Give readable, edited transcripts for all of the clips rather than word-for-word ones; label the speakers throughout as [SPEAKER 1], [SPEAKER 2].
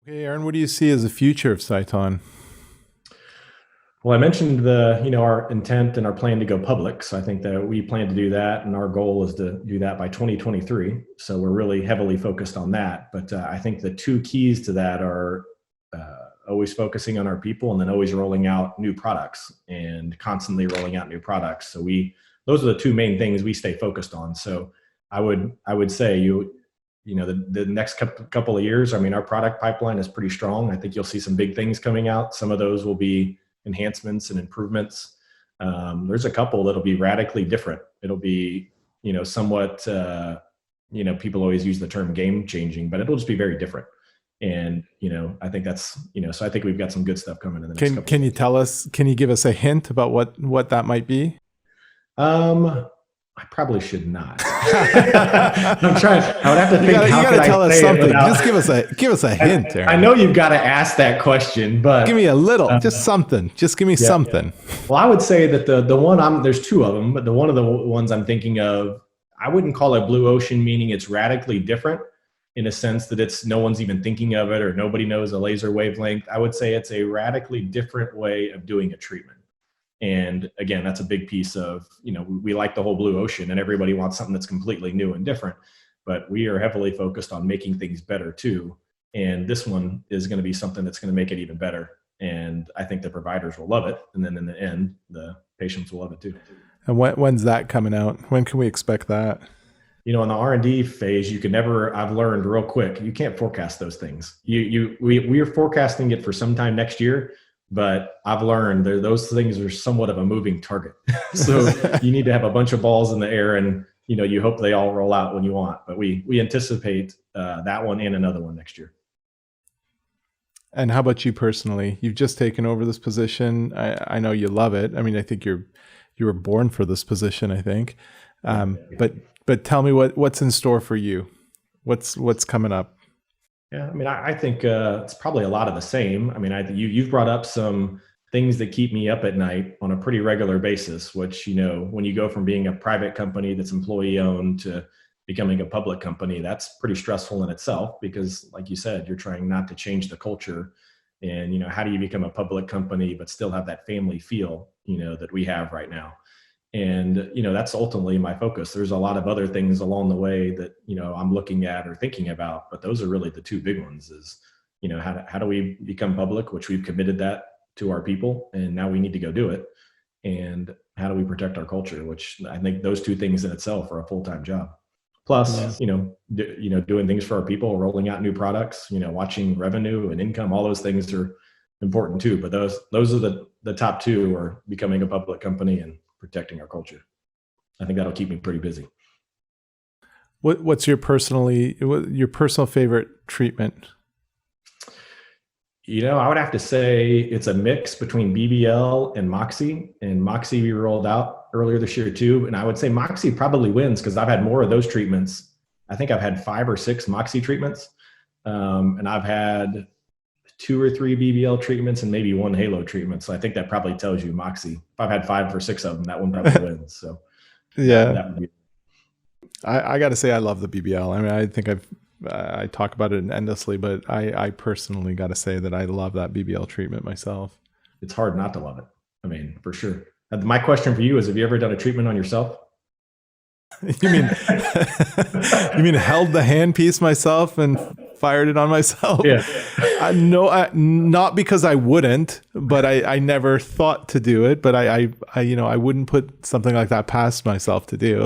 [SPEAKER 1] Okay, Aaron, what do you see as the future of Sciton?
[SPEAKER 2] Well, I mentioned our intent and our plan to go public. So I think that we plan to do that, and our goal is to do that by 2023. So we're really heavily focused on that. But I think the two keys to that are always focusing on our people, and then always rolling out new products and constantly rolling out new products. So those are the two main things we stay focused on. So I would say the next couple of years, I mean, our product pipeline is pretty strong. I think you'll see some big things coming out. Some of those will be enhancements and improvements. There's a couple that'll be radically different. It'll be, somewhat, people always use the term game changing, but it'll just be very different. And, I think so I think we've got some good stuff coming in the next
[SPEAKER 1] Can
[SPEAKER 2] couple of
[SPEAKER 1] can you
[SPEAKER 2] years.
[SPEAKER 1] tell us? Can you give us a hint about what that might be?
[SPEAKER 2] Um, I probably should not. I'm trying. I would have to
[SPEAKER 1] You
[SPEAKER 2] think.
[SPEAKER 1] gotta you
[SPEAKER 2] How could
[SPEAKER 1] gotta tell
[SPEAKER 2] I
[SPEAKER 1] us
[SPEAKER 2] say it
[SPEAKER 1] something.
[SPEAKER 2] without?
[SPEAKER 1] Just give us a hint,
[SPEAKER 2] I
[SPEAKER 1] Aaron.
[SPEAKER 2] know you've got to ask that question,
[SPEAKER 1] Give me
[SPEAKER 2] but
[SPEAKER 1] a little, just something. Just give me
[SPEAKER 2] yeah.
[SPEAKER 1] something.
[SPEAKER 2] Well, I would say that the one there's two of them, but the one of the ones I'm thinking of, I wouldn't call it blue ocean, meaning it's radically different in a sense that it's no one's even thinking of it or nobody knows a laser wavelength. I would say it's a radically different way of doing a treatment. And again, that's a big piece of, we like the whole blue ocean and everybody wants something that's completely new and different, but we are heavily focused on making things better too. And this one is going to be something that's going to make it even better. And I think the providers will love it. And then in the end, the patients will love it too.
[SPEAKER 1] And when's that coming out? When can we expect that?
[SPEAKER 2] In the R&D phase, you can never, I've learned real quick, you can't forecast those things. We are forecasting it for sometime next year, but I've learned those things are somewhat of a moving target. So you need to have a bunch of balls in the air, and you hope they all roll out when you want. But we anticipate that one and another one next year.
[SPEAKER 1] And how about you personally? You've just taken over this position. I know you love it. I mean, I think you were born for this position, I think.
[SPEAKER 2] Yeah,
[SPEAKER 1] But tell me what's in store for you. What's coming up?
[SPEAKER 2] yeah. I mean, I think it's probably a lot of the same. I mean, you've brought up some things that keep me up at night on a pretty regular basis. Which when you go from being a private company that's employee owned to becoming a public company, that's pretty stressful in itself because, like you said, you're trying not to change the culture. And how do you become a public company but still have that family feel that we have right now? And that's ultimately my focus. There's a lot of other things along the way that I'm looking at or thinking about, but those are really the two big ones. Is how do we become public, which we've committed that to our people, and now we need to go do it. And how do we protect our culture, which I think those two things in itself are a full-time job.
[SPEAKER 1] Yeah.
[SPEAKER 2] Plus, doing things for our people, rolling out new products, watching revenue and income, all those things are important too. But those are the top two, are becoming a public company and protecting our culture. I think that'll keep me pretty busy.
[SPEAKER 1] What's your personal favorite treatment?
[SPEAKER 2] I would have to say it's a mix between BBL and Moxie. And Moxie we rolled out earlier this year too. And I would say Moxie probably wins because I've had more of those treatments. I think I've had 5 or 6 Moxie treatments. And I've had 2 or 3 BBL treatments and maybe 1 Halo treatment. So I think that probably tells you Moxie. If I've had 5 or 6 of them, that one probably wins. So
[SPEAKER 1] Yeah,
[SPEAKER 2] that would be.
[SPEAKER 1] I got to say I love the BBL. I mean, I think I talk about it endlessly, but I personally got to say that I love that BBL treatment myself.
[SPEAKER 2] It's hard not to love it. I mean, for sure. My question for you is: have you ever done a treatment on yourself?
[SPEAKER 1] You mean you mean held the handpiece myself and fired it on myself?
[SPEAKER 2] Yeah.
[SPEAKER 1] No, not because I wouldn't, but I never thought to do it. But I wouldn't put something like that past myself to do.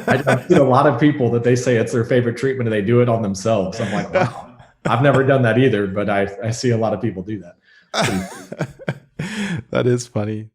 [SPEAKER 2] I've seen a lot of people that they say it's their favorite treatment and they do it on themselves. I'm like, wow, I've never done that either, but I see a lot of people do that.
[SPEAKER 1] That is funny.